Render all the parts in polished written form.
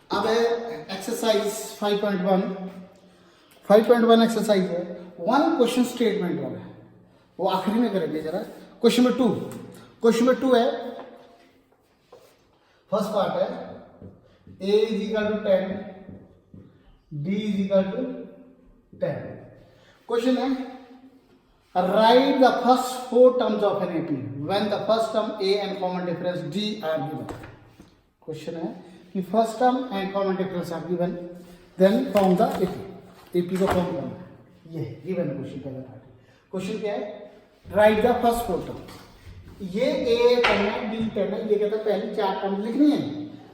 अब है exercise 5.1। 5.1 exercise है, वन क्वेश्चन स्टेटमेंट वाला है, वो आखिरी में करेंगे जरा। क्वेश्चन नंबर 2, क्वेश्चन नंबर 2 है, फर्स्ट पार्ट है a is equal to 10, b is equal to 10। Question है write the first four terms of an AP when the first term a and common difference d are given. Question है कि first term and common difference are given, then form the AP. AP को form करना है, ये given question पहला part. Question क्या है, write the first four term. ये a टर्म है, b टर्म है, ये कहता है पहली चार टर्म लिखनी है।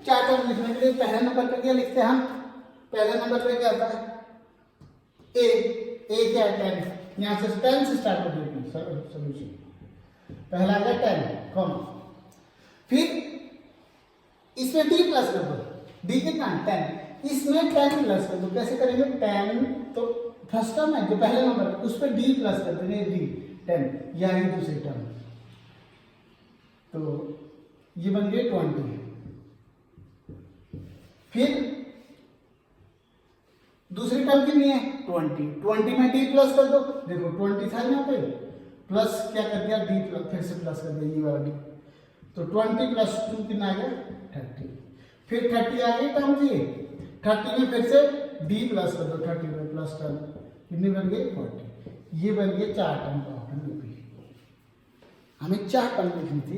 चार टर्म लिखने के लिए पहले नंबर पे क्या लिखते हैं हम, पहले नंबर पे क्या आता है a क्या है 10, यहाँ से 10 से स्टार्ट होती है सोल्यूशन। पहला आ गया 10 कॉम, फिर इसमें d प्लस कर दो, d कितना है 10, इसमें 10 प्लस कर दो। कैसे करेंगे, 10 तो फर्स्ट टर्म है जो पहले नंबर पे, उस पर d प्लस कर देंगे, d 10, या ये दूसरी टर्म, तो ये बन गई 20। फिर दूसरी टर्म कितनी है 20, 20 में d प्लस कर दो, देखो 20 था यहाँ पे, प्लस क्या कर दिया d प्लस, फिर से प्लस कर दिया ये वाला d, तो 20 प्लस 2 कितना आ गया 30। फिर 30 आ गई टर्म जी, 30 में फिर से d प्लस कर दो, 30 में प्लस टर्म कितनी बन गई 40। ये बन गई चार टर्म का ऑप्शन एपी। हमें चार टर्म लिखनी थी,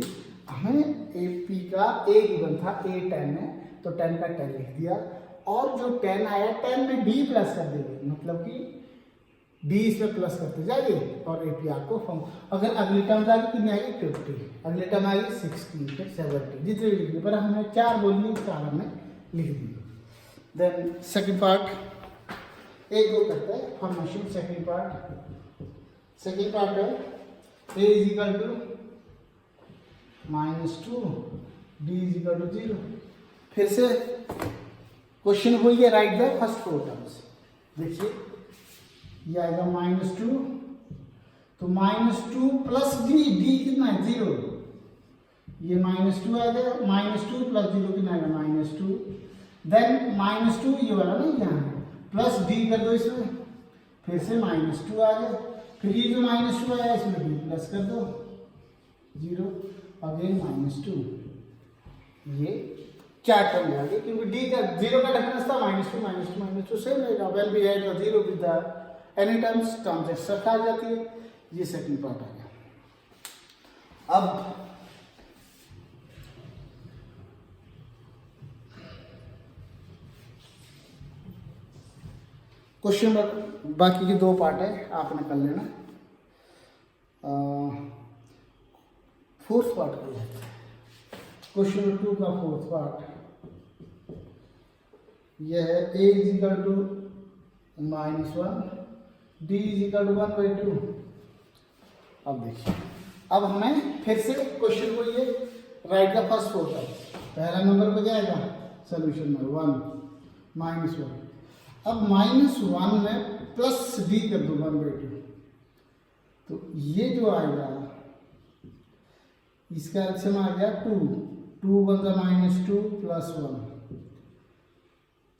हमें एपी का a गिवन था, a 10 में, तो 10 का 10 लिख दिया, और जो 10 आया 10 में d प्लस कर देंगे, मतलब कि d इसमें प्लस करते जाइए और एपी आपको फॉर्म। अगर अगली टर्म आएगी कितनी आएगी 50, अगली टर्म आएगी 60, फिर 70, जितने भी लिख दिए, पर हमने चार बोली, चार हमने लिख दिए। देन सेकंड पार्ट एक दो करते हैं फॉर्मेशन। सेकंड पार्ट है a is equal to -2, d is equal to 0। फिर से क्वेश्चन हुई है write the first four terms. देखिए ये आएगा -2, तो -2 प्लस d, d कितना है 0, ये -2 आ गया, -2 प्लस 0 कितना आएगा -2, देन -2 ये वाला ना यहाँ है, प्लस d कर दो इसमें, फिर से -2 आ गया, फिर ये जो -2 आया इसमें d प्लस कर दो 0, अगेन -2, ये चार टर्म आ गए, क्योंकि d का 0 का डिफरेंस था -2 सेम रहेगा। We'll be add the 0 with the any terms, terms एक साथ आ जाती है। ये सेकंड पार्ट आ गया। अब क्वेश्चन बाकी के दो पार्ट है, आपने कर लेना। फोर्थ पार्ट कर लेते हैं, क्वेश्चन नंबर 2 का फोर्थ पार्ट। यह है a is equal to -1, d is equal to 1/2। अब देखिए, अब हमें फिर से क्वेश्चन को ये right the first four terms, पहला नंबर पे जाएगा सोल्यूशन में 1 -1। अब -1 में प्लस d कर दो 1/2, तो ये जो आएगा इसका एल्सियम आ गया 2 वन का -2 प्लस 1,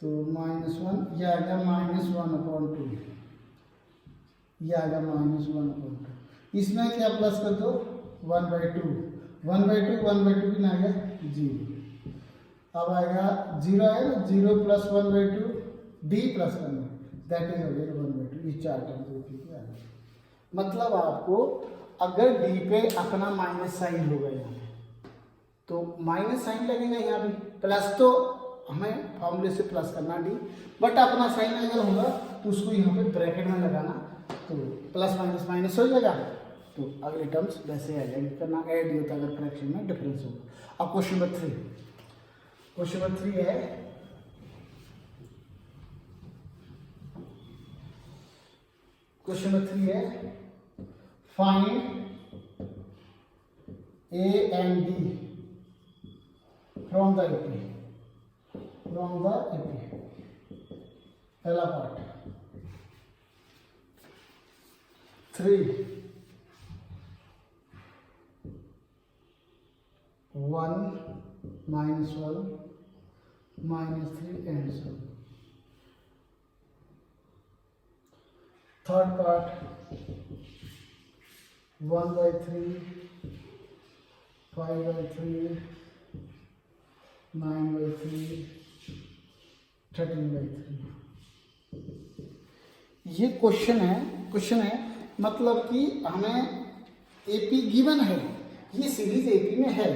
तो -1, यह आ गया -1/2, यह आ गया -1/2। इसमें क्या प्लस कर दो 1/2, 1/2 कितना आ गया 0। अब आएगा 0 है ना, 0 प्लस 1/2 d प्लस करना, दैट इज अगेन 1/2। ये चार टर्म आ गया। मतलब आपको अगर d पे अपना माइनस साइन होगा यहाँ पे, तो माइनस साइन लगेगा यहाँ पे, प्लस तो हमें फॉर्मूले से प्लस करना d, बट अपना साइन अगर होगा तो उसको यहाँ पे ब्रैकेट में लगाना, तो प्लस माइनस माइनस हो जाएगा, तो अगले टर्म्स वैसे आ जाएंगे, करना ऐड ही होता है अगर फ्रैक्शन में डिफरेंस होगा। अब क्वेश्चन नंबर 3, क्वेश्चन नंबर 3 है क्वेश्चन नंबर 3 है find a and d from the AP, पहला part. 3 1 -1 -3 and so. Third part 1/3, 5/3, 9/3, 13/3। ये क्वेश्चन है मतलब कि हमें एपी गिवन है, ये सीरीज एपी में है,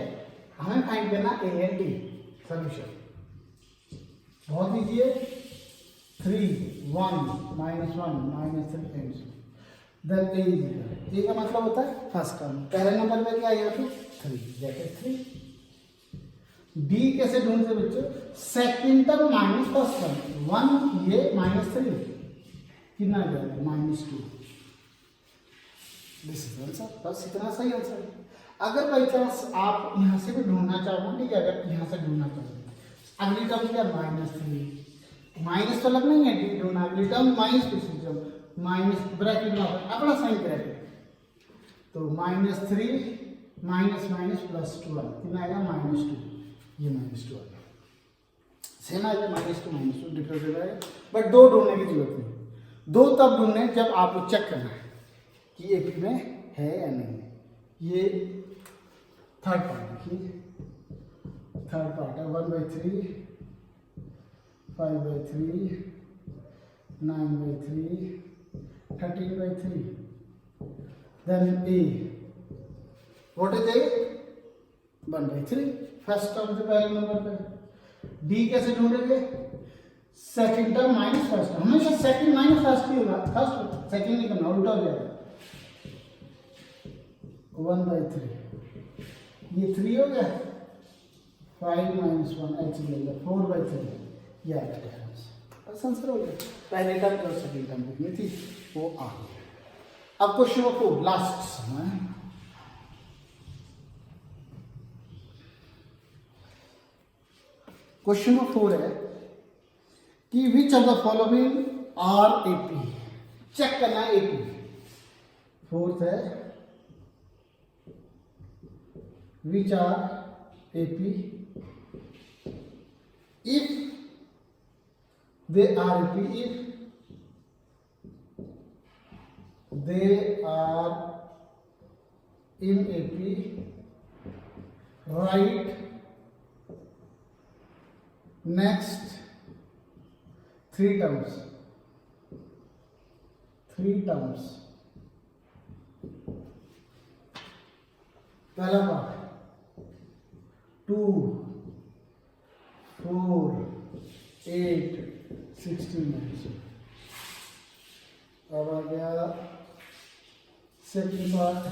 हमें फाइंड करना ए एंड डी सॉल्यूशन। बहुत ईजी है। 3 1 -1 -3 and so then A is equal, A का मतलब होता है फर्स्ट टर्म। पहले नंबर पे क्या है यहाँ पे 3 ब्रैकेट 3। डी कैसे ढूंढते बच्चों? Second term minus first term, 1 ये -3 कितना आ जाएगा -2। This is answer. बस इतना सही आंसर है। अगर बाई चांस आप यहाँ से भी ढूंढना चाहो, ठीक है, अगर यहाँ से ढूंढना चाहो अगली टर्म क्या -3, माइनस तो लगना ही है, डी ढूंढना, अगली टर्म माइनस माइनस ब्रैकेट में अपना साइन ब्रैकेट, तो -3 माइनस +12 कितना आएगा -2, ये -2 आएगा। सेम आएगा -2 डिफरेंस हो जाएगा, बट दो ढूंढने की जरूरत नहीं। दो तब ढूंढने जब आपको चेक करना है कि एपी में है या नहीं। ये थर्ड पार्ट देखिए, थर्ड पार्ट है 1/3, 5/3, 9/3, 13/3। Then A what is A 1/3 first term से पहले नंबर पे। डी कैसे ढूंढेंगे? Second term minus first term, हमेशा सेकंड माइनस फर्स्ट ही होगा, फर्स्ट सेकंड नहीं करना, उल्टा हो जाएगा। 1/3 ये 3 हो गया, 5 - 1 ऐसे मिलेगा 4/3, ये आ गया डिफरेंस। बस आंसर हो गया। पहले टर्म और सेकंड टर्म कितनी थी वो आ गया। अब क्वेश्चन नंबर 4 लास्ट समय, क्वेश्चन नंबर 4 है कि which of the following are AP. Check करना है एपी। फोर्थ है which are AP if they are AP, if they are in AP, write next 3 terms, 3 terms। पहला पार्ट 2 4 8 16। अब आ गया second part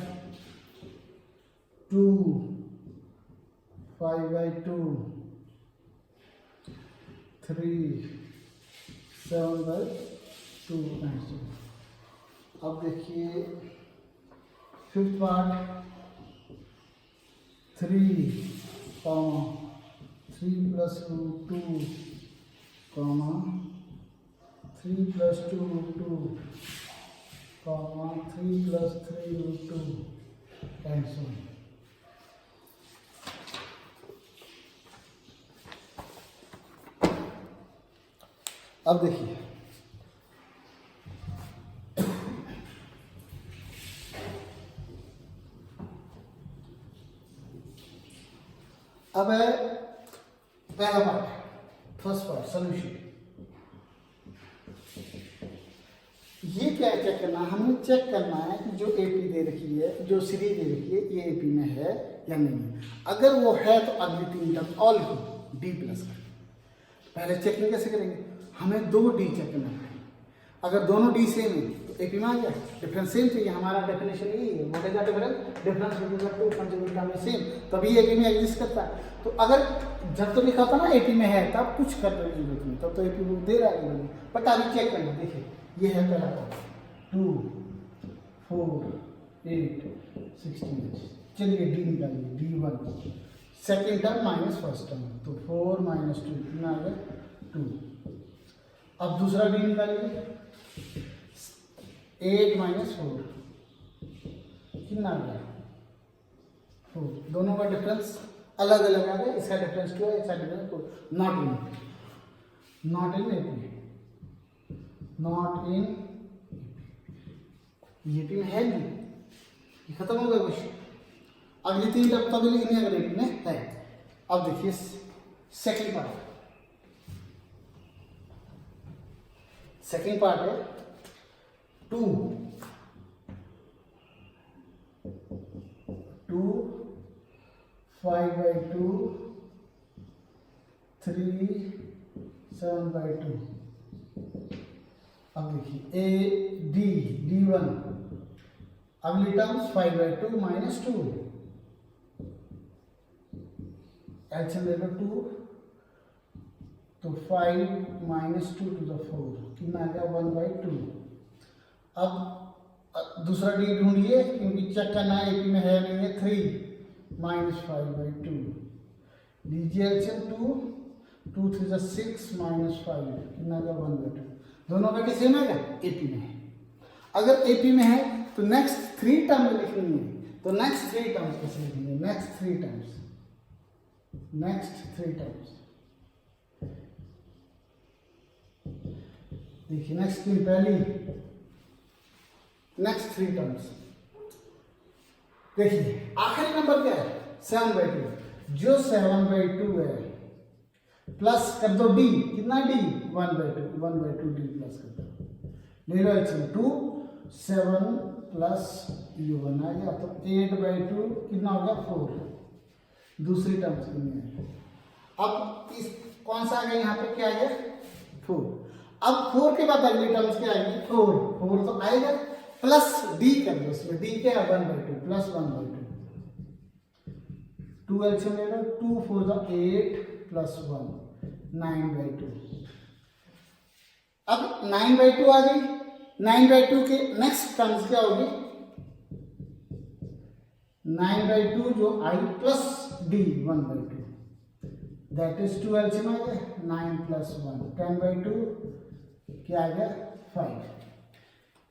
2 5/2 3 7/2। अब देखिए fifth part 3 3 + 2 2 3 + 2 2 3 + 3 2 and so on. अब देखिए अब है पहला पार्ट, फर्स्ट पार्ट सॉल्यूशन। ये क्या चेक करना है? हमें चेक करना है कि जो एपी दे रखी है, जो सीरीज दे रखी है, ये एपी में है या नहीं है। अगर वो है तो अगली 3 टर्म ऑल को डी प्लस कर। पहले चेकिंग कैसे करेंगे? हमें 2 डी चेक करना पड़ेगा। अगर दोनों डी सेम है तो एपी में आ गया। डिफरेंस सेम चाहिए, हमारा डेफिनेशन यही है, what is the difference? Difference between the two consecutive में सेम, तभी एपी में एग्जिस्ट करता है। तो अगर जब तो लिखा था ना एपी में है, तब कुछ करने की जरूरत नहीं, तब तो एपी वो दे रहा है। बट अभी चेक करना, देखिए ये है पहला पार्ट 2 4 8 16। चलिए डी निकालिए, D1 second term minus first term, तो 4 - 2 कितना आ गया 2। अब दूसरा डी निकालिए 8 - 4 कितना आ गया 4। दोनों का डिफरेंस अलग अलग आ गए, इसका डिफरेंस 2 है, इसका difference 4, not in AP, not in AP में है नहीं, ये खत्म हो गया क्वेश्चन। अगली 3 तब तक लिखनी है अगर एपी में है। अब देखिए सेकंड पार्ट, सेकंड पार्ट है 2 5/2 3 7/2। अब देखिए ए डी D1, अगली टर्म्स 5/2 - 2, एलसीएम ले लो 2, तो 5 - 2 to the 4 कितना आ गया 1/2। अब दूसरा डी ढूंढिए क्योंकि चेक करना है एपी में है नहीं है, 3 - 5/2 लीजिए एलसीएम 2 3 6 - 5 कितना आ गया 1/2। दोनों का सेम है क्या, एपी में है। अगर एपी में है तो नेक्स्ट 3 टर्म लिखनी है, तो नेक्स्ट 3 टर्म्स कैसे लिखेंगे, नेक्स्ट 3 टर्म्स देखिए नेक्स्ट की पहली नेक्स्ट 3 टर्म्स देखिए, आखिरी नंबर क्या है 7/2, जो 7/2 है प्लस कर दो डी, कितना डी 1/2 डी प्लस कर दो, ले लो एच 2 7 प्लस ये 1 आ गया, तो 8/2 कितना हो गया 4, दूसरी टर्म्स कितनी है। अब इस कौन सा आ गया यहाँ पे, क्या आ गया 4। अब 4 के बाद अगली टर्म्स क्या आएगी 4 तो आएगा, प्लस डी कर दो, इसमें डी क्या है 1/2 प्लस 1/2, 2 एलसीएम ले लो, 2 4 8 प्लस 1 9/2। अब 9/2 आ गई, 9/2 के नेक्स्ट टर्म्स क्या होगी 9/2 जो I plus D 1/2, that is 2 LCM आ गया 9 प्लस 1 10/2 क्या आ गया 5।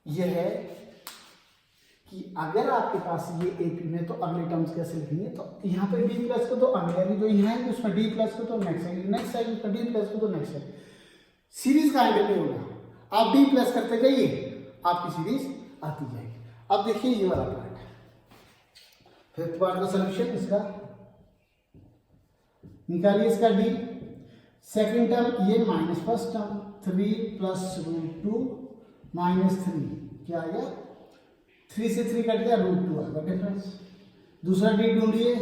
यह है कि अगर आपके पास ये एपी में तो अगले टर्म्स कैसे लिखेंगे, तो यहाँ पे डी प्लस को तो अगले जो यहाँ है उसमें डी प्लस को तो नेक्स्ट है, नेक्स्ट है उसमें डी प्लस को तो नेक्स्ट है, सीरीज का आइडिया नहीं होगा, आप डी प्लस करते जाइए आपकी सीरीज आती जाएगी। अब देखिए ये वाला पार्ट, फिफ्थ पार्ट का सोल्यूशन इसका निकालिए, इसका डी सेकेंड टर्म ये माइनस फर्स्ट टर्म 3 + √2 - 3 क्या आ गया 3 से 3 कट गया √2 आ गया डिफरेंस। दूसरा डी ढूंढिए,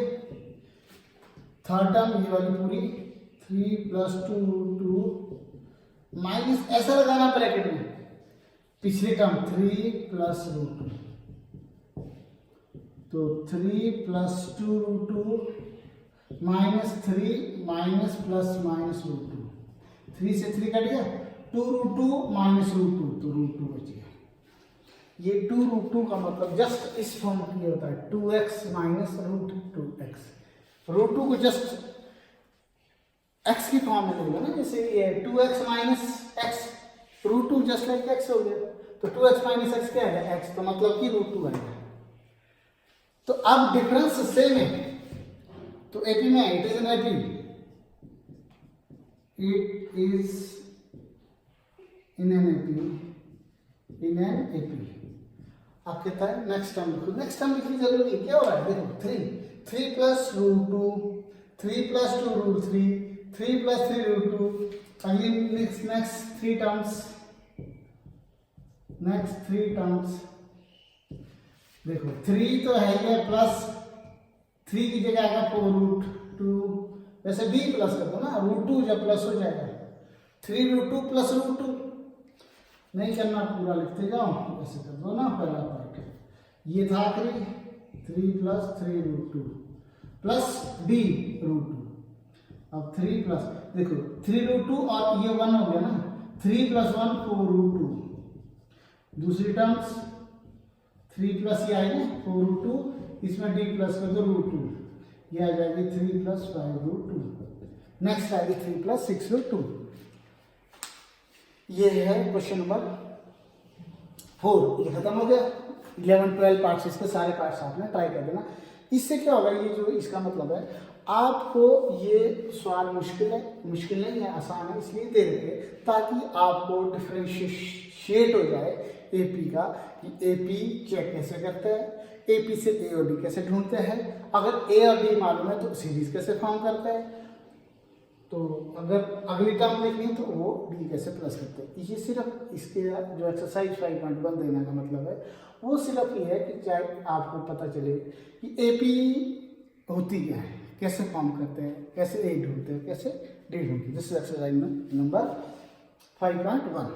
थर्ड टर्म ये वाली पूरी 3 + 2 √2 माइनस ऐसा लगाना ब्रैकेट में, पिछली टर्म 3 + √2 तो 3 + 2 √2 -3 माइनस प्लस माइनस √2, 3 से 3 कट गया 2 √2 - √2 तो √2 बच गया। ये 2 √2 का मतलब जस्ट इस फॉर्म में होता है 2x - √2x, √2 को जस्ट x की फॉर्म में लेगा ना, जैसे ये 2x - x √2 just like x हो गया, तो 2x - x क्या है x, तो मतलब कि √2 आएगा। तो अब डिफरेंस सेम है, तो एपी में it is an AP, it is in an AP. आप कहता है नेक्स्ट टर्म लिखो, नेक्स्ट टर्म लिखनी जरूरी है, क्या हो रहा है देखो 3 + √2 3 + 2 √3 3 + 3 √2, अगली नेक्स्ट 3 टर्म्स देखो 3 तो है ही है, प्लस 3 की जगह आएगा 4 √2, वैसे b प्लस कर दो ना, √2 जब प्लस हो जाएगा 3 √2 + √2 नहीं करना, पूरा लिखते जाओ, ऐसे कर दो ना पहला पार्ट, ये था आखिरी 3 + 3 √2 प्लस b √2, अब 3 प्लस देखो 3 √2 और ये 1 हो गया ना, 3 + 1 4 √2, दूसरी टर्म्स 3 प्लस ये आएगी 4 √2, इसमें d प्लस कर दो √2, ये आ जाएगी 3 + 5 √2, नेक्स्ट आएगी 3 + 6 √2। ये है क्वेश्चन नंबर 4, ये खत्म हो गया। 11 12 पार्ट्स, इसके सारे पार्ट्स आपने ट्राई कर देना। इससे क्या होगा, ये जो इसका मतलब है आपको ये सवाल मुश्किल नहीं है, आसान है, इसलिए दे रखे ताकि आपको डिफ्रेंशिएट हो जाए एपी का, कि एपी चेक कैसे करते हैं, एपी से ए और डी कैसे ढूंढते हैं, अगर ए और डी मालूम है तो सीरीज कैसे फॉर्म करते हैं, तो अगर अगली टर्म देखनी है तो वो डी कैसे प्लस करते हैं। ये सिर्फ इसके जो एक्सरसाइज 5.1 देने का मतलब है वो सिर्फ ये है कि चाहे आपको पता चले कि एपी होती क्या है, कैसे फॉर्म करते हैं, कैसे ए ढूंढते हैं, कैसे डी ढूंढते हैं। This is exercise number 5.1।